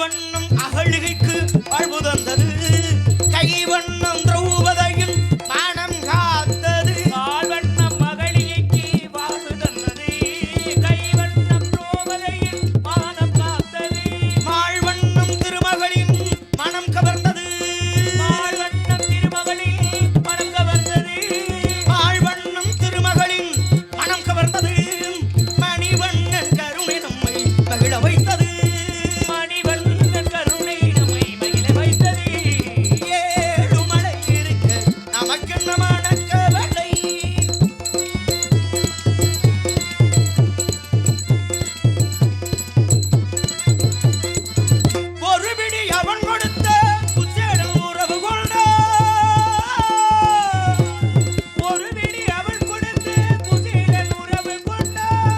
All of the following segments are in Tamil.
வண்ணம் அகழிகைக்கு வாழ்வு தந்தது கை வண்ணம் திரௌபதியின் மனம் காத்தது கால் வண்ணம் மகளிகைக்கு வாழ்வு தந்தது கை வண்ணம் திரௌபதியின் மானம் காத்தது மாள் வண்ணம் திருமகளின் மனம் கவர்ந்தது மால் வண்ணம் திருமகளின் மனம் கவர்ந்தது மாள் வண்ணம் திருமகளின் மனம் கவர்ந்தது மணிவண்ணன் கருணை நம்மை மகிழ வைத்தது மணிவண்ணன் கருணை நம்மை மகிழ வைத்தது ஏழுமலை இருக்க நமக்கென்ன மணக்கவலை ஒரு பிடி அவன் கொடுத்த குச்சேடன் உறவு கொண்ட ஒரு விழி அவள் கொடுத்து குசேலன் உறவு கொண்டார்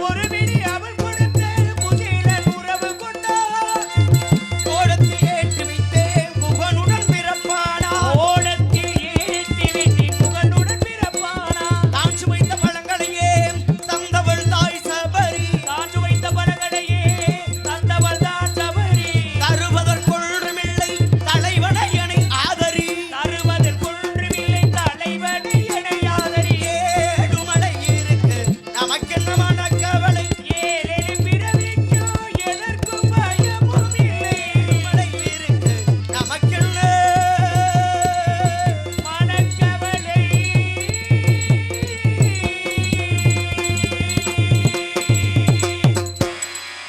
ஒரு விழி அவள் கொடுத்து குசேலன் உறவு கொண்டார் ஓடத்தில் ஏற்றி வைத்தேன் குகனுடன் பிறப்பானா ஓடத்தில் ஏற்றி விட்டு புகழுடன் பிறப்பானா தான் சுவைத்த பழங்களையே தந்தவள் தாய் சபரி தான் வைத்த பலகடையே தந்தவள் தான் சபரி தருவதற்கொன்றுமில்லை தலைவனையனை ஆதரி தருவதற்கொன்றுமில்லை தலைவனை எனையாதரி ஏழுமலை இருக்கு நமக்கென்ன மனக்கவலை ஏழெழு பிறவிக்கோ எதற்கும் பயமும் இல்லை ஏழுமலை இருக்கு நமக்கென்ன மனக்கவலை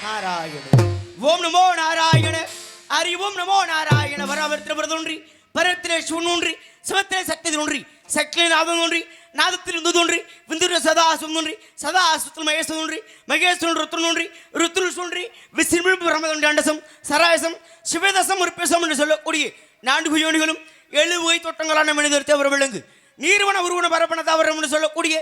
நாராயண ஓம் நமோ நாராயண அறிவோம் நமோ நாராயண வரவர்த்திர பிரதொன்றி பரத்திலே சூன்றி சிவத்திலே சக்தி தோன்றி சக்தியிலே நாதம் தோன்றி நாதத்தில் இந்து தோன்றி விந்துர சதாசும் தோன்றி சதாசுத்தில் மகேஷ் தோன்றி மகேஸ்வரன் ருத்ரன் தோன்றி ருத்ருல் தோன்றி விசிமிழ்ப்பு பிரமதொன்றி அண்டசம் சராயசம் சிவதசம் உறுப்பேசம் என்று சொல்லக்கூடிய நான்கு குயோனிகளும் 7 வகை தோட்டங்களான மனிதர் தேவர விலங்கு நீர்வன உருவன பரப்பன தாவரம் என்று சொல்லக்கூடிய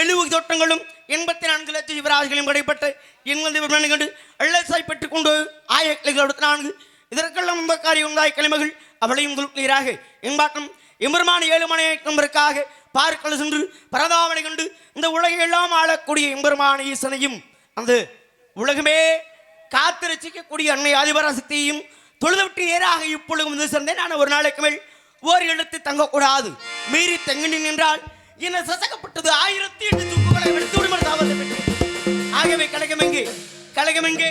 7 வகை தோட்டங்களும் 84 லட்சம் ஜீவராசிகளையும் படைப்பட்டு எங்கள் தேவர்களை கண்டு அள்ளசாய் பெற்றுக் கொண்டு ஆயிரத்தி 4 இதற்கெல்லாம் இந்த காரியம் உண்டாய் கிழமைகள் அவளையும் நீராக என்பாட்டம் எம்பெருமான 7 மணி நம்பருக்காக பார்க்கல சென்று பரதாவனை கண்டு இந்த உலகை எல்லாம் ஆளக்கூடிய எம்பெருமான ஈசனையும் அந்த உலகமே காத்து ரசிக்கக்கூடிய அன்னை ஆதிபராசக்தியையும் தொழுதுவிட்டு நேராக இப்பொழுது வந்து சேர்ந்தேன். நான் ஒரு நாளைக்கு மேல் ஓர் எழுத்து தங்கக்கூடாது மீறி தங்கி நின்றால் என்ன சசகப்பட்டது 1008 துப்புகளை எடுத்து விடுமர் தாவத்தை பெற்று ஆகவே கழகமெங்கே கழகமெங்கே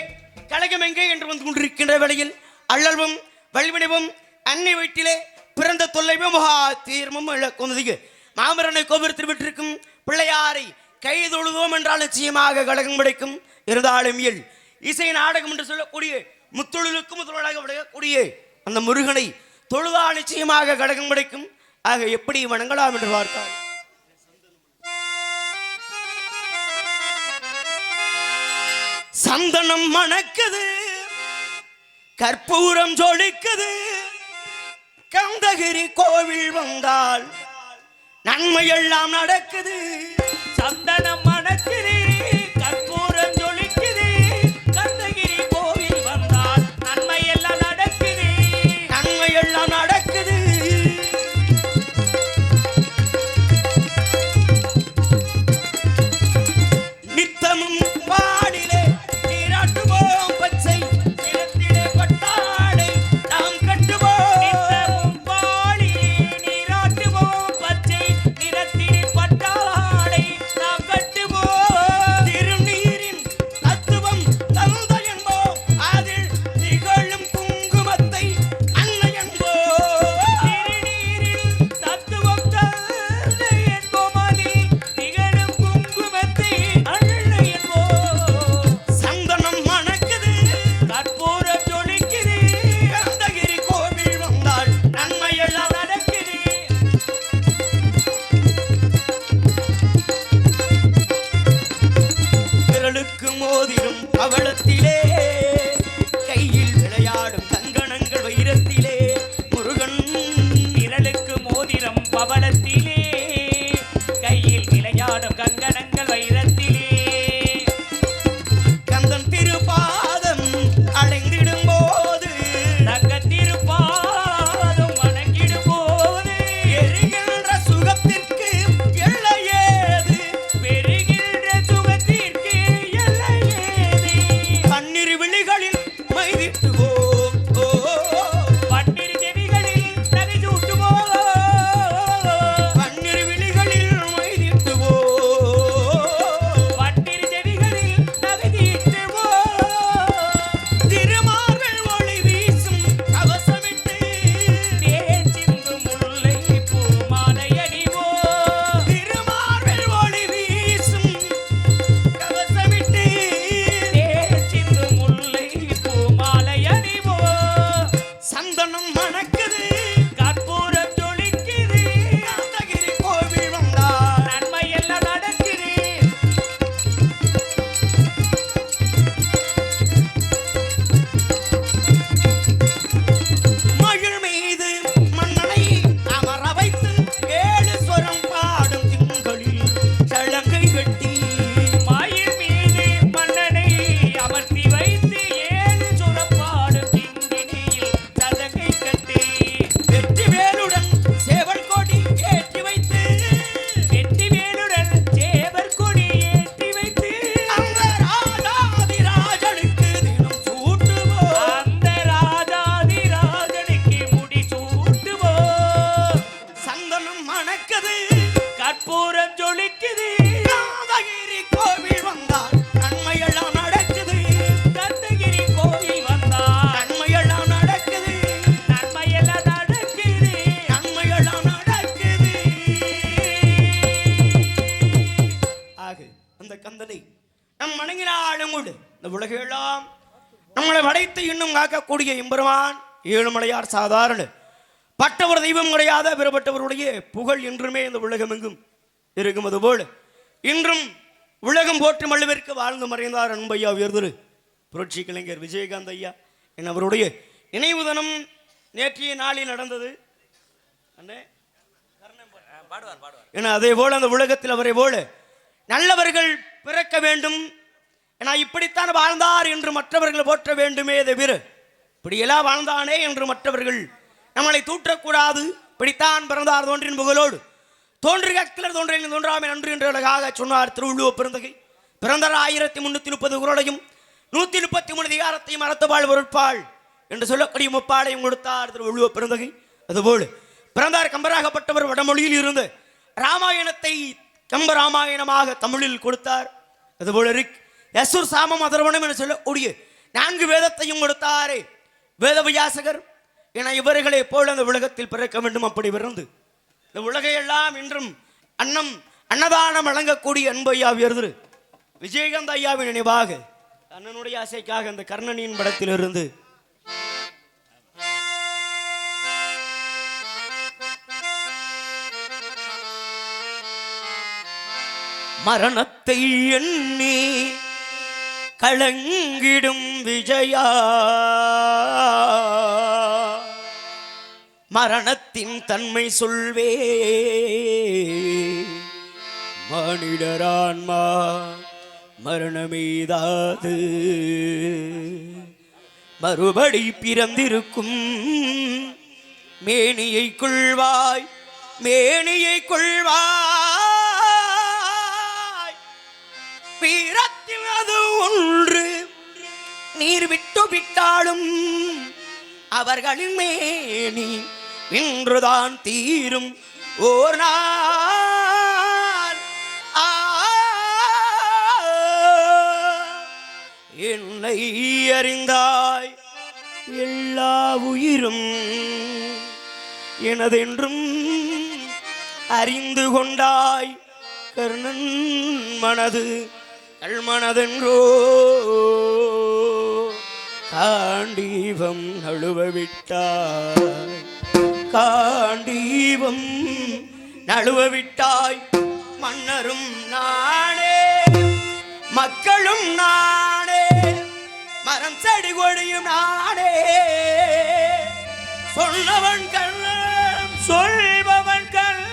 கழகமெங்கே என்று வந்து கொண்டிருக்கின்ற வேளையில் அள்ளல்வம் வழிவினைவும் அன்னை வீட்டிலே பிறந்த தொல்லைமே மகா தீர்மம் இழக்குந்தது மாமரனை கோபுரத்தில் விட்டிருக்கும் பிள்ளையாரை கை தொழுதோம் என்றால் நிச்சயமாக கழகம் கிடைக்கும் இருந்தாலும் இயல் இசை நாடகம் என்று சொல்லக்கூடிய முத்தொழிலுக்கு முதலாக விளையக்கூடிய அந்த முருகனை தொழுதா நிச்சயமாக கழகம் கிடைக்கும். ஆக எப்படி வணங்கலாம் என்று பார்த்தால் சந்தனம் மணக்குது கற்பூரம் ஜொலிக்குது கந்தகிரி கோவில் வந்தால் நன்மையெல்லாம் நடக்குது சந்தனம் மணக்குது கற்பூரம் ஜொலிக்குது கந்தகிரி கோவில் வந்தால் நன்மை எல்லாம் நடக்குது நன்மையெல்லாம் நடக்குது நித்தமும் பாடிலே நீராட்டுவோம் பச்சை நிலத்திலே பட்டாடை நாம் கட்டுவோம் நித்தமும் பாலிலே நீராட்டுவோம் பச்சை நிறத்திலே பட்டாடை நாம் கட்டுவோம் படைத்து இன்னும் காக்கக்கூடிய எம்பெருமான் ஏழுமலையார் சாதாரண பட்டவர் தெய்வம் கிடையாத பிறப்பட்டவருடைய புகழ் என்றுமே இந்த உலகம் எங்கும் இருக்கும். அதுபோல் இன்றும் உலகம் போற்றி மள்ளுவிற்கு வாழ்ந்து மறைந்தார் அன்பையா உயர்திரு புரட்சி கலைஞர் விஜயகாந்த் ஐயா என் அவருடைய நினைவு தினம் நேற்றைய நாளில் நடந்தது. ஏன்னா அதே போல அந்த உலகத்தில் அவரை போல நல்லவர்கள் பிறக்க வேண்டும். ஏன்னா இப்படித்தான் வாழ்ந்தார் என்று மற்றவர்கள் போற்ற வேண்டுமே தவிர இப்படியெல்லாம் வாழ்ந்தானே என்று மற்றவர்கள் நம்மளை தூற்றக்கூடாது. இப்படித்தான் பிறந்தார் தோன்றின் புகழோடு தோன்றுக கிளர் தோன்றின் தோன்றாமை நன்று என்று அழகாக சொன்னார் திருவள்ளுவ பெருந்தகை. பிறந்தார் 1330 குறளையும் 133 அதிகாரத்தையும் அறத்துப்பாள் பொருட்பாள் என்று சொல்லக்கூடிய முப்பாளையும் கொடுத்தார் திருவள்ளுவ பெருந்தகை. அதுபோல் பிறந்தார் கம்பராகப்பட்டவர் வடமொழியில் இருந்து ராமாயணத்தை கம்ப ராமாயணமாக தமிழில் கொடுத்தார். அதுபோல யசுர் சாமம் அதர்வனம் என்று சொல்லக்கூடிய 4 வேதத்தையும் கொடுத்தாரே வேதவியாசகர் என இவர்களை போல அந்த உலகத்தில் பிறக்க வேண்டும். அப்படி பிறந்து இந்த உலகையெல்லாம் இன்றும் அன்னதானம் வழங்கக்கூடிய அன்பையா உயர்திரு விஜயகாந்த் ஐயாவின் நினைவாக அண்ணனுடைய ஆசைக்காக அந்த கர்ணனின் படத்திலிருந்து மரணத்தை எண்ணி கலங்கிடும் விஜயா மரணத்தின் தன்மை சொல்வே மானிடரான்மா மரணமீதாது மறுபடி பிறந்திருக்கும் மேனியை கொள்வாய் மேனியை கொள்வாய் வீரத்தில் அது ஒன்று நீர் விட்டு விட்டாலும் அவர்களின் மேனி இன்றுதான் தீரும் ஓர் நாள். என்னை அறிந்தாய் எல்லா உயிரும் எனதென்றும் அறிந்து கொண்டாய் கர்ணன் மனது கல்மனதென்றோ காண்டீபம் நழுவ விட்டாய் காண்டீபம் நழுவ விட்டாய் மன்னரும் நானே மக்களும் நானே மரம் செடி கொடியும் நானே சொன்னவன் கண்ணன் சொல்பவன் கண்ணன்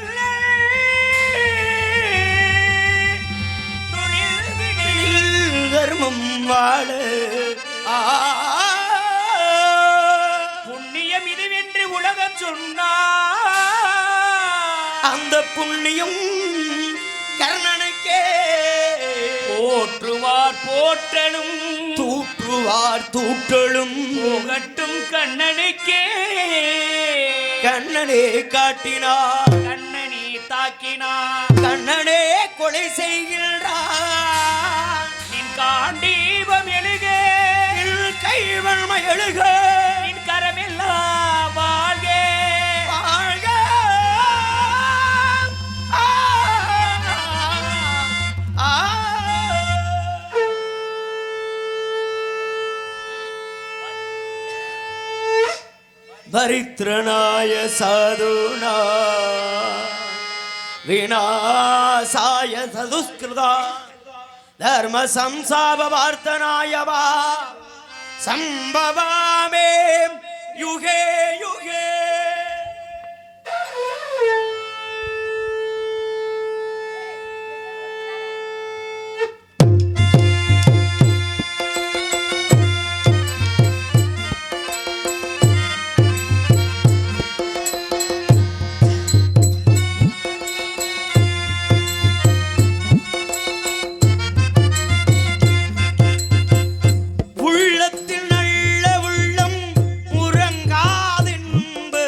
தர்மம் வாழ புண்ணியம் இதுவென்று உலகம் சொன்னா அந்த புண்ணியம் கர்ணனுக்கே போற்றுவார் போற்றலும் தூற்றுவார் தூற்றலும் புகட்டும் கண்ணனுக்கே கண்ணனே காட்டினார் கண்ணனே தாக்கினார் கண்ணனே கொலை செய்கின்றார் நின் காண்டீபம் எழுக கைவன்மை எழுக நின் கரமெல்லாம் வாழ்க வாழ்க பரித்ரநாய சாதுனா விநாசாய சதுஸ்கிருதா தர்ம சம்சாபார்த்தனாயவா சம்பவாமே யுகே யுகே. உள்ளத்தில் நல்ல உள்ளம் உறங்காதென்பது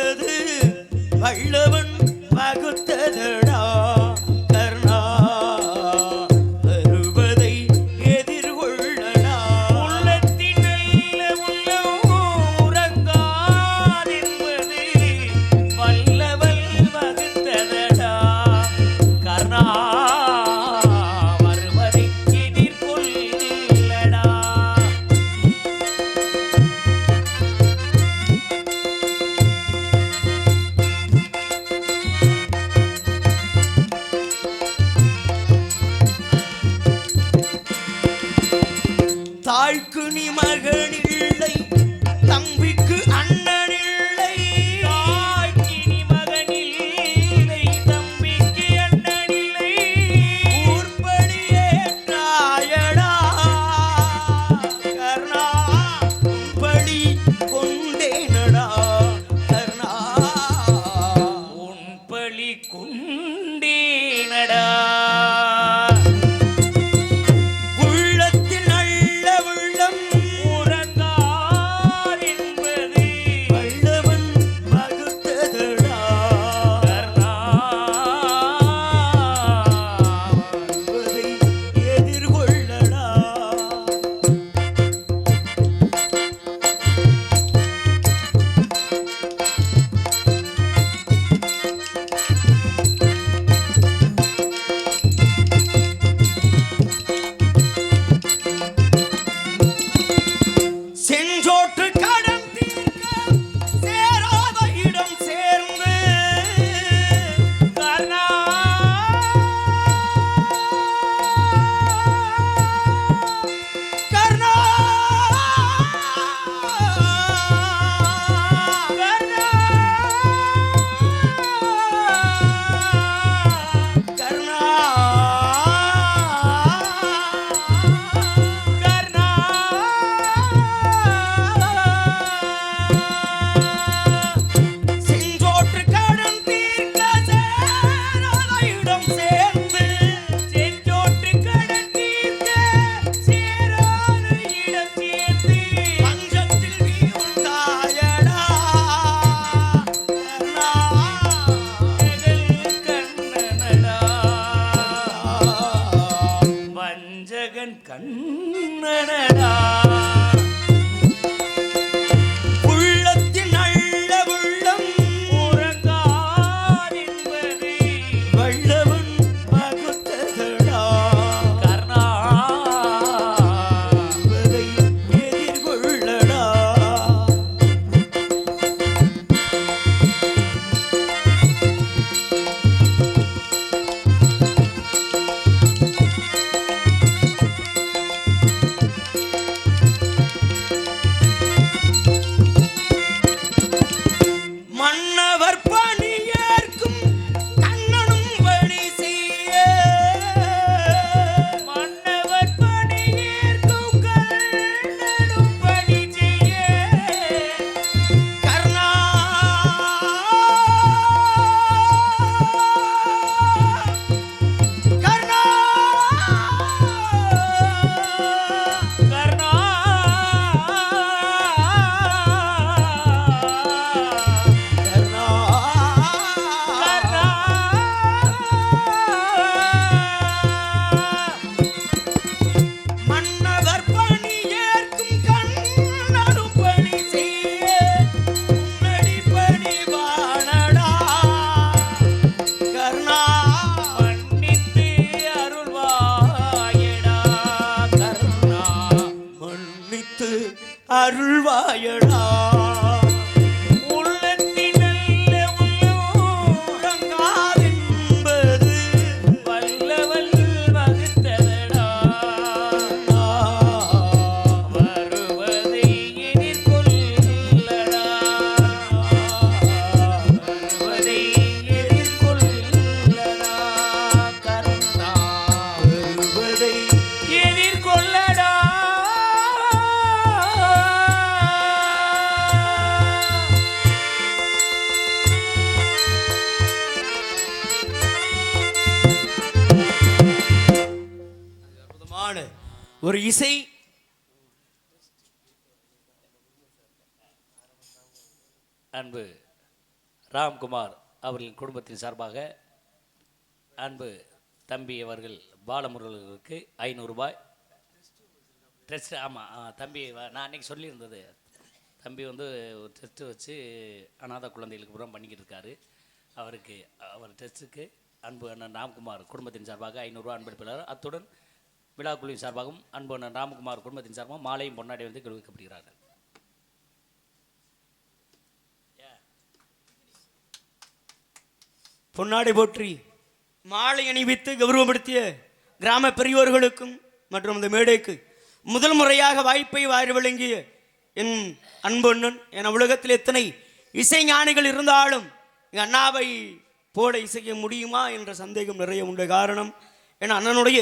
கண்ணனடா உள்ளத்தின் நல்ல உள்ளம் உறங்காதென்பது வல்லவன் பகுத்ததடா கர்ணா என்பதை எதிர்கொள்ளடா மன்னவர் பணியேற்கும் கண்ணனும் பணி செய்ய மன்னவர் பணியேற்கும் கண்ணனும் பணி செய்ய கர்ணா கர்ணா கர்ணா கர்ணா கர்ணா மன்னவர் பணியேற்கும் கண்ணனும் பணி செய்ய உன்னடி பணிவானடா கர்ணா மன்னித்து அருள்வாயடா கர்ணா மன்னித்து அருள்வாயடா உள்ளத்தின் நல்ல உள்ளம் உறங்காதென்பது வல்லவல் வகுத்ததடா வருவதை எதிர்கொள்ளடா வருவதை எதிர்கொள்ளடா கர்ணா வருவதை எதிர்கொள்ளடா அற்புதமான ஒரு இசை அன்பு ராம்குமார் அவர்களின் குடும்பத்தின் சார்பாக அன்பு தம்பி அவர்கள் பாலமுருகனுக்கு 500 ரூபாய் ட்ரெஸ்ட். ஆமாம் தம்பி நான் அன்றைக்கி சொல்லியிருந்தது தம்பி வந்து ஒரு டெஸ்ட்டு வச்சு அநாத குழந்தைகளுக்கு புறம் பண்ணிக்கிட்டு இருக்காரு. அவருக்கு அவர் டெஸ்ட்டுக்கு அன்பு அண்ணன் ராம்குமார் குடும்பத்தின் சார்பாக 500 ரூபாய் அன்பளிப்பாளர். அத்துடன் விழாக்குழுவின் சார்பாகவும் அன்பு அண்ணன் ராம்குமார் குடும்பத்தின் சார்பாகவும் மாலையும் பொன்னாடி வந்து கௌரவிக்கப்படுகிறார்கள். பொன்னாடை போற்றி மாலை அணிவித்து கௌரவப்படுத்திய கிராம பெரியோர்களுக்கும் மற்றும் இந்த மேடைக்கு முதல் முறையாக வாய்ப்பை வாரி வழங்கிய என் அன்பு அண்ணன் என் உலகத்தில் எத்தனை இசை ஞானிகள் இருந்தாலும் எங்கள் அண்ணாவை போல இசைக்க முடியுமா என்ற சந்தேகம் நிறைய உண்டு. காரணம் என் அண்ணனுடைய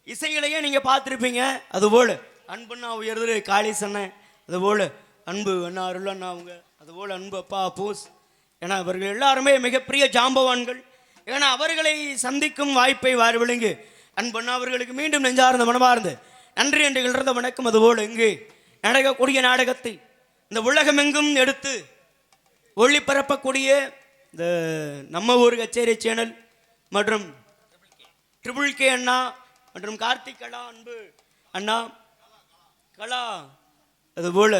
இசைகளையே நீங்கள் பார்த்துருப்பீங்க. அதுபோல் அன்பு அண்ணா உயர்திரு காளிஸ் அண்ணன், அதுபோல் அன்பு அண்ணா அருள் அண்ணா அவங்க, அதுபோல் அன்பு அப்பா பூஸ், ஏன்னா அவர்கள் எல்லாருமே மிகப்பெரிய ஜாம்பவான்கள். ஏன்னா அவர்களை சந்திக்கும் வாய்ப்பை வாரி விளங்கி அன்பண்ணா அவர்களுக்கு மீண்டும் நெஞ்சார்ந்த மனமார்ந்த நன்றி என்று கிளர்ந்த வணக்கம். அதுபோல் இங்கே நடக்கக்கூடிய நாடகத்தை இந்த உலகமெங்கும் எடுத்து ஒளிபரப்பக்கூடிய இந்த நம்ம ஊர் கச்சேரி சேனல் மற்றும் ட்ரிபிள் கே அண்ணா மற்றும் கார்த்திக் கலா அன்பு அண்ணா கலா, அதுபோல்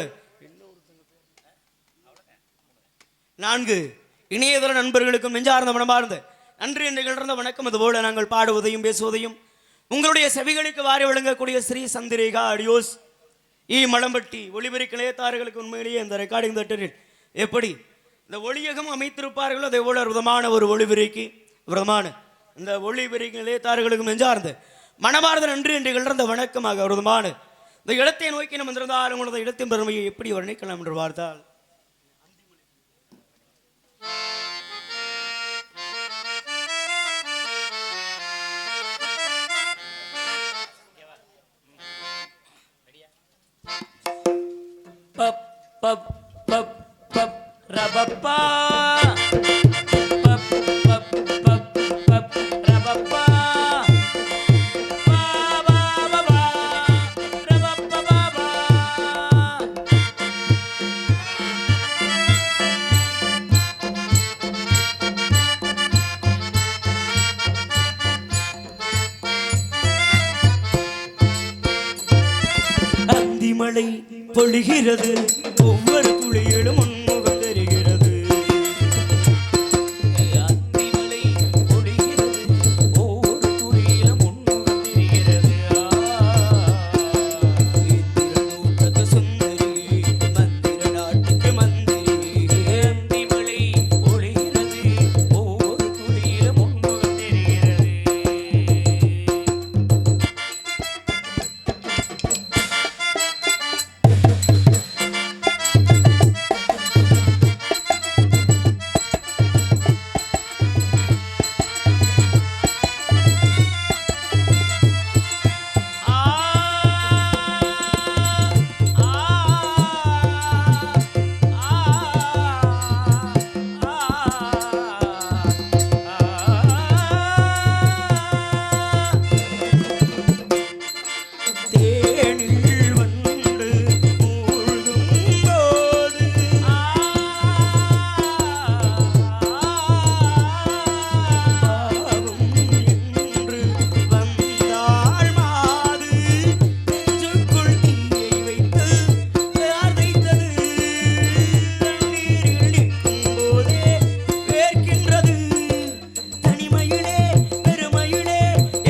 4 இணையதள நண்பர்களுக்கும் நெஞ்சார்ந்த மனமார்ந்த நன்றி என்று கிளர்ந்த வணக்கம். அதுபோல நாங்கள் பாடுவதையும் பேசுவதையும் உங்களுடைய செவிகளுக்கு வாரி வழங்கக்கூடிய ஸ்ரீ சந்திரேகா ஆடியோஸ் மலம்பட்டி ஒளிபெருக்க நிலையத்தார்களுக்கு உண்மையிலேயே இந்த ரெக்கார்டிங் தேட்டரில் எப்படி இந்த ஒளியகம் அமைத்திருப்பார்களோ அதே போல விதமான ஒரு ஒளிபெருக்கி விதமான இந்த ஒளிபெருக்க நிலையத்தார்களுக்கும் நெஞ்சார்ந்த மனமார்ந்த நன்றி என்று கிளர்ந்த வணக்கமாக விதமான இந்த இடத்தை நோக்கி நம்ம வந்திருந்தாலும் அந்த இடத்தின் பெருமையை எப்படி வர்ணிக்கலாம் என்று பார்த்தால் பப் பப் பப் பப் ரபப்பா பப் பப் பப் பப் ரபப்பா பா பா பா பா ரபப்பா பா பா. ஒளிகிறது ஒவ்வொரு துளியிலும் உன்முகம் தெரிகிறது அந்திமலை ஒளிகிறது ஒவ்வொரு துளியிலும் உன்முகம் தெரிகிறது இந்திரலோகத்து சுந்தரி மந்திர நாட்டுக்கு மந்திரி அந்திமலை ஒளிகிறது ஒவ்வொரு துளியிலும் உன்முகம் தெரிகிறது தேனில் வந்து மூழ்கும் போது பாவம் என்று வந்தாள் மாது நெஞ்சுக்குள் தீயை வைத்து அரைத்தது தண்ணீரில் நிற்கும் போதே வேர்க்கின்றது தனிமையிலே பெருமையிலே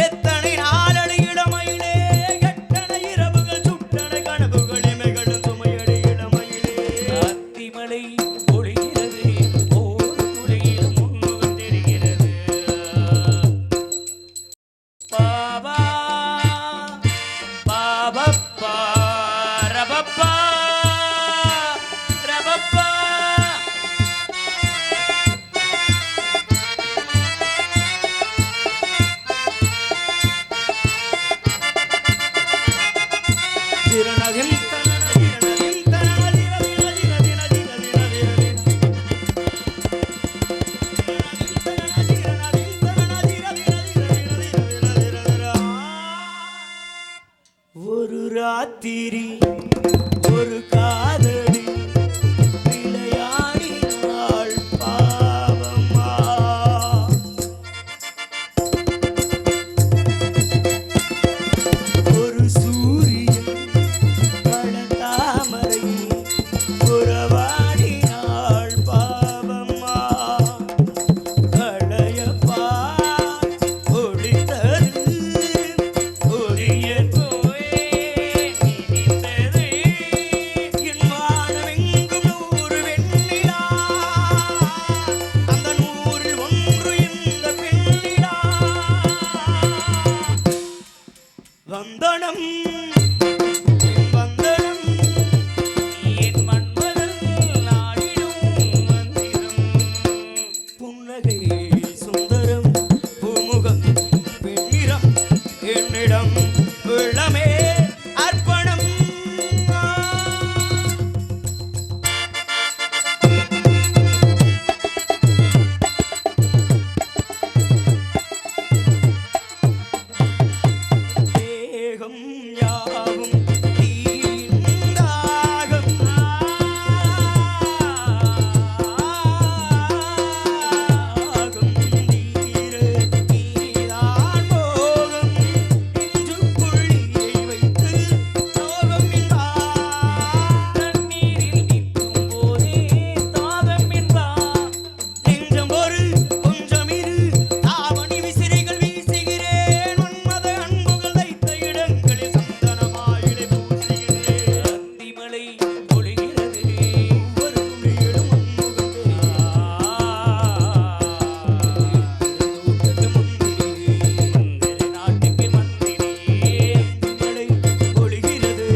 எத்தனை நாளடி இளமையிலே எத்தனை இரவுகள் சுட்டனை கனவுகள் இமைகளும் சுமையடி இளமையிலே அந்திமலை ஒளிகிறது ஒவ்வொரு துளியிலும் உன்முகம் தெரிகிறது பாபா பாபப்பா ரபப்பா ரபப்பா திரணதின் திரணதின் ஒரு ராத்திரி ஒரு காதலி விளையாடினாள் பாவமா ஒரு சூரியன் பழத்தாமரை உறவாடினாள் பாவம்மா களையப்பா ஒளித்தது ஒளியன் போயே நினைத்தது என் வானமெங்கும் 100 வெண்ணிலா அந்த 100ல் ஒன்று இந்த பெண்ணிலா வந்தனம் என் வந்தனம் என் மன்மதன் நாடிடும் மந்திரம் புன்னகை சுந்தரம் பூமுகம் பெண்ணிறம் என்னிடம் உள்ளமே அர்ப்பணம் தேகம் யாவும் தீண்டாகம் ஆகும் தீர நீதான் மோகம் நெஞ்சுக்குள்ளியை வைத்து சோகம் என்பார் தண்ணீரில் நிற்கும் போதே தாகம் என்பார் நெஞ்சம் ஒரு கொஞ்சம் இரு தாவணி விசிறிகள் வீசுகிறேன் உன்மத அன்புகள் வைத்த இடங்களில் சந்தனமாயிலை பூசுகிறேன் அந்திமலை ஒளிகிறது ஒவ்வொரு துளியிலும் உன்முகம் தெரிகிறது முந்திரி நாட்டுக்கு மந்திரி மழை பொழிகிறது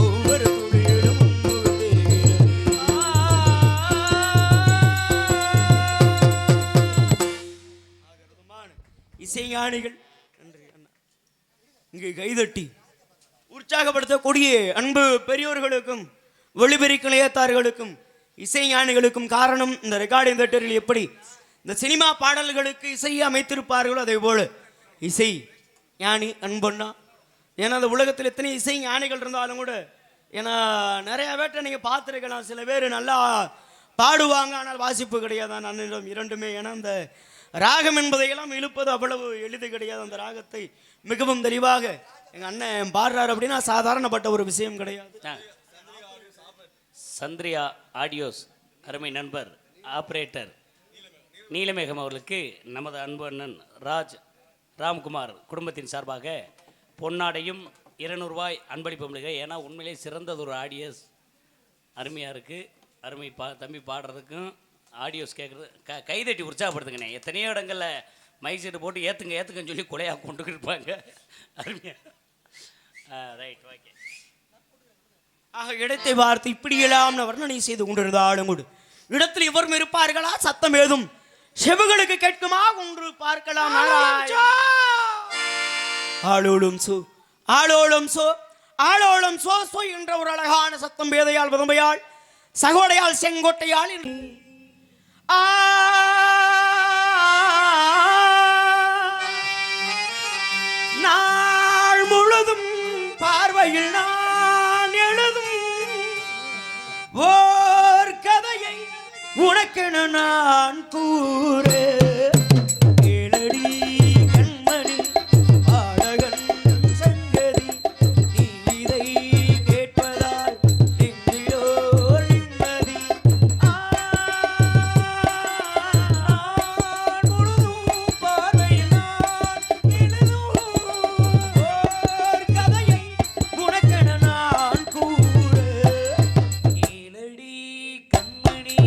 ஒவ்வொரு துளியிலும் உன்முகம் தெரிகிறது இசைஞானிகள் நன்றி அண்ணா இங்கு கைதட்டி உற்சாகப்படுத்தக்கூடிய அன்பு பெரியோர்களுக்கும் ஒளிபெருக்க நிலையத்தார்களுக்கும் இசைஞானிகளுக்கும் காரணம் இந்த ரெக்கார்டிங் தேட்டரில் எப்படி இந்த சினிமா பாடல்களுக்கு இசையை அமைத்திருப்பார்களோ அதே போல இசை ஞானி அன்பண்ணா ஏன்னா அந்த உலகத்தில் எத்தனை இசை ஞானிகள் இருந்தாலும் கூட ஏன்னா நிறைய பேர்ட்ட நீங்கள் பார்த்துருக்கலாம் சில பேர் நல்லா பாடுவாங்க ஆனால் வாசிப்பு கிடையாது அண்ணனிடம் இரண்டுமே ஏன்னா அந்த ராகம் என்பதையெல்லாம் இழுப்பது அவ்வளவு எளிது கிடையாது அந்த ராகத்தை மிகவும் தெளிவாக எங்கள் அண்ணன் பாடுறாரு அப்படின்னா சாதாரணப்பட்ட ஒரு விஷயம் கிடையாது சந்திரியா ஆடியோஸ் அருமை நண்பர் ஆப்ரேட்டர் நீலமேகம் அவர்களுக்கு நமது அன்பு அண்ணன் ராம்குமார் குடும்பத்தின் சார்பாக பொன்னாடையும் 200 ரூபாய் அன்பளிப்பு மிக. ஏன்னா உண்மையிலே சிறந்தது ஒரு ஆடியோஸ் அருமையாக இருக்குது. அருமை தம்பி பாடுறதுக்கும் ஆடியோஸ் கேட்குறது கைதட்டி உற்சாகப்படுத்துங்கண்ணே. எத்தனையோ இடங்களில் மைக் செட்டு போட்டு ஏற்றுங்கன்னு சொல்லி கொலையாக கொண்டு இருப்பாங்க. அருமையாக ரைட் ஓகே. ஆக இடத்தை பார்த்து இப்படியெல்லாம் வர்ணனை செய்து கொண்டிருந்தாலும் கூட இடத்தில் இவரும் இருப்பார்களா? சத்தம் ஏதும் செவுகளுக்கு கேட்குமா? ஒன்று பார்க்கலாம். ஆளோளும் சோ ஆளோளும் சோ ஆளோளும் சோ சோ என்ற ஒரு அழகான சத்தம் வேதையால் விதம்பையால் சகோடையால் செங்கோட்டையால் நாள் முழுதும் பார்வையில் நான் எழுதும் ஓர் கதையை உனக்கென நான் கூறு கேளடி கண்மணி பாடகன் சங்கதி நீ இதை கேட்பதால் நெஞ்சிலோ நிம்மதி முழுதும் பார்வையில் நான் எழுதும் ஓர் கதையை உனக்கென நான் கூறு கேளடி கண்மணி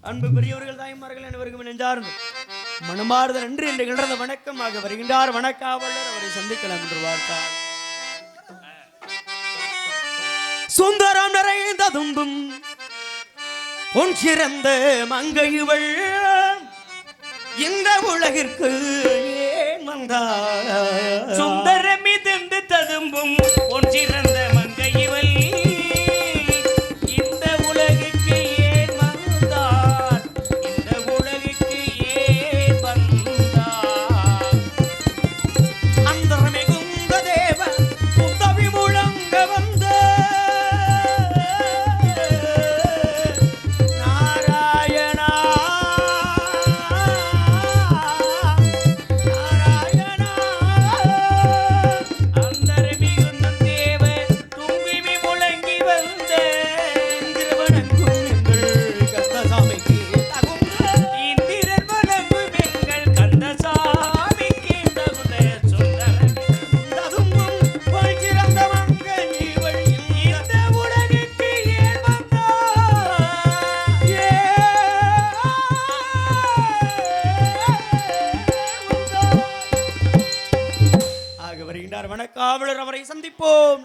அன்பு பெரியவர்கள் தாய்மார்கள் அனைவருக்கும் நெஞ்சார்ந்து மனமார்ந்த நன்றி என்று கிடந்த வணக்கமாக வருகின்றார் வணக்காவலர். அவரை சந்திக்கலாம் என்று பார்த்தார். சுந்தரம் நிறைந்த தும்பும் பொன் சிறந்த மங்கை இவள் இந்த உலகிற்கு ஏன் வந்தார்? சுந்தரம் மிதந்து ததும்பும் பொன் சிறந்த மங்கை இவள் இந்த உலகிற்கு ஏன் வந்தார்? காவலர் அவரை சந்திப்போம்.